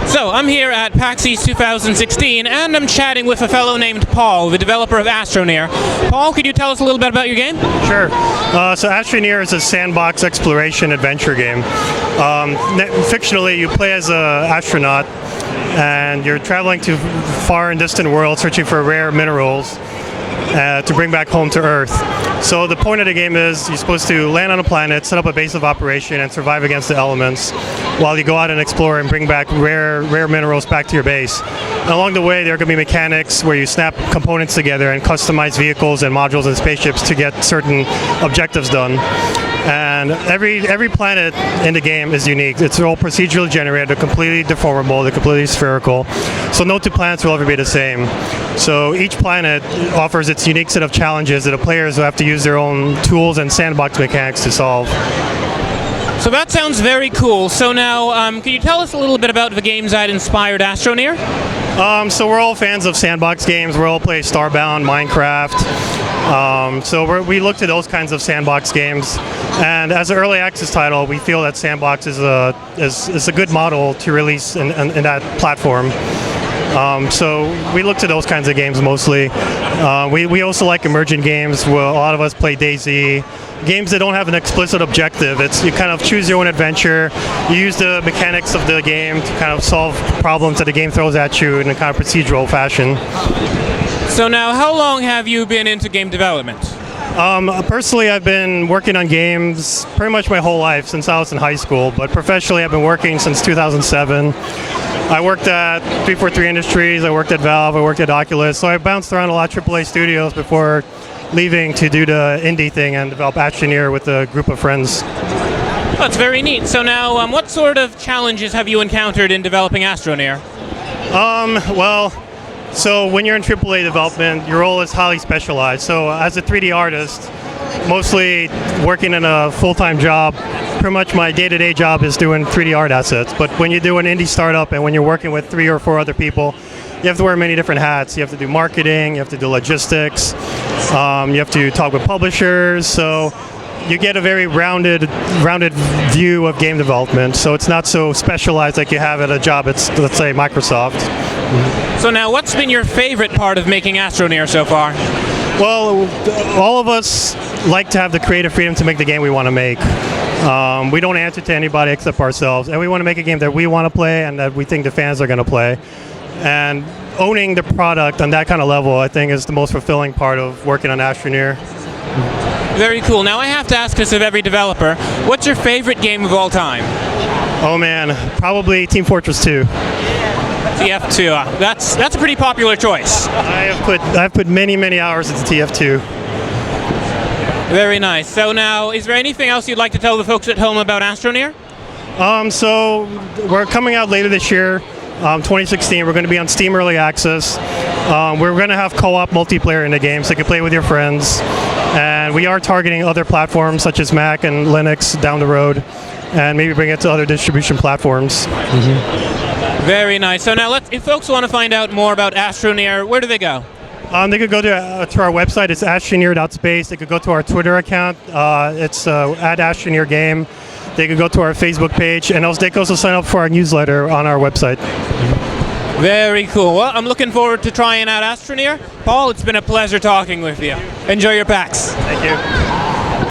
So, I'm here at PAX East 2016, and I'm chatting with a fellow named Paul, the developer of Astroneer. Paul, could you tell us a little bit about your game? Sure. So Astroneer is a sandbox exploration adventure game. Fictionally, you play as an astronaut, and you're traveling to far and distant worlds searching for rare minerals to bring back home to Earth. So the point of the game is you're supposed to land on a planet, set up a base of operation, and survive against the elements while you go out and explore and bring back rare minerals back to your base. And along the way, there are going to be mechanics where you snap components together and customize vehicles and modules and spaceships to get certain objectives done. And every planet in the game is unique. It's all procedurally generated, they're completely deformable, they're completely spherical. So no two planets will ever be the same. So each planet offers its unique set of challenges that the players will have to use their own tools and sandbox mechanics to solve. So that sounds very cool. So now, can you tell us a little bit about the games that inspired Astroneer? So we're all fans of sandbox games. We all play Starbound, Minecraft. So we look to those kinds of sandbox games, and as an early access title, we feel that Sandbox is a good model to release in that platform. So we look to those kinds of games mostly. We also like emergent games. Well, a lot of us play DayZ. Games that don't have an explicit objective. You kind of choose your own adventure. You use the mechanics of the game to kind of solve problems that the game throws at you in a kind of procedural fashion. So now, how long have you been into game development? Personally, I've been working on games pretty much my whole life, since I was in high school, but professionally I've been working since 2007. I worked at 343 Industries, I worked at Valve, I worked at Oculus, so I bounced around a lot of AAA studios before leaving to do the indie thing and develop Astroneer with a group of friends. That's very neat. So now, what sort of challenges have you encountered in developing Astroneer? So when you're in AAA development, your role is highly specialized. So as a 3D artist, mostly working in a full-time job, pretty much my day-to-day job is doing 3D art assets. But when you do an indie startup and when you're working with 3 or 4 other people, you have to wear many different hats. You have to do marketing, you have to do logistics, you have to talk with publishers. So you get a very rounded view of game development. So it's not so specialized like you have at a job at, let's say, Microsoft. So now, what's been your favorite part of making Astroneer so far? Well, all of us like to have the creative freedom to make the game we want to make. We don't answer to anybody except ourselves, and we want to make a game that we want to play and that we think the fans are going to play. And owning the product on that kind of level, I think, is the most fulfilling part of working on Astroneer. Very cool. Now, I have to ask this of every developer. What's your favorite game of all time? Oh man, probably Team Fortress 2. TF2. That's a pretty popular choice. I've put many hours into TF2. Very nice. So now, is there anything else you'd like to tell the folks at home about Astroneer? So we're coming out later this year, 2016. We're going to be on Steam Early Access. We're going to have co-op multiplayer in the game, so you can play with your friends. And we are targeting other platforms such as Mac and Linux down the road, and maybe bring it to other distribution platforms. Very nice. So now, if folks want to find out more about Astroneer, where do they go? They could go to our website. It's astroneer.space. They could go to our Twitter account. It's at Astroneer Game. They could go to our Facebook page, and they can also sign up for our newsletter on our website. Very cool. Well, I'm looking forward to trying out Astroneer. Paul, it's been a pleasure talking with you. Enjoy your PAX. Thank you.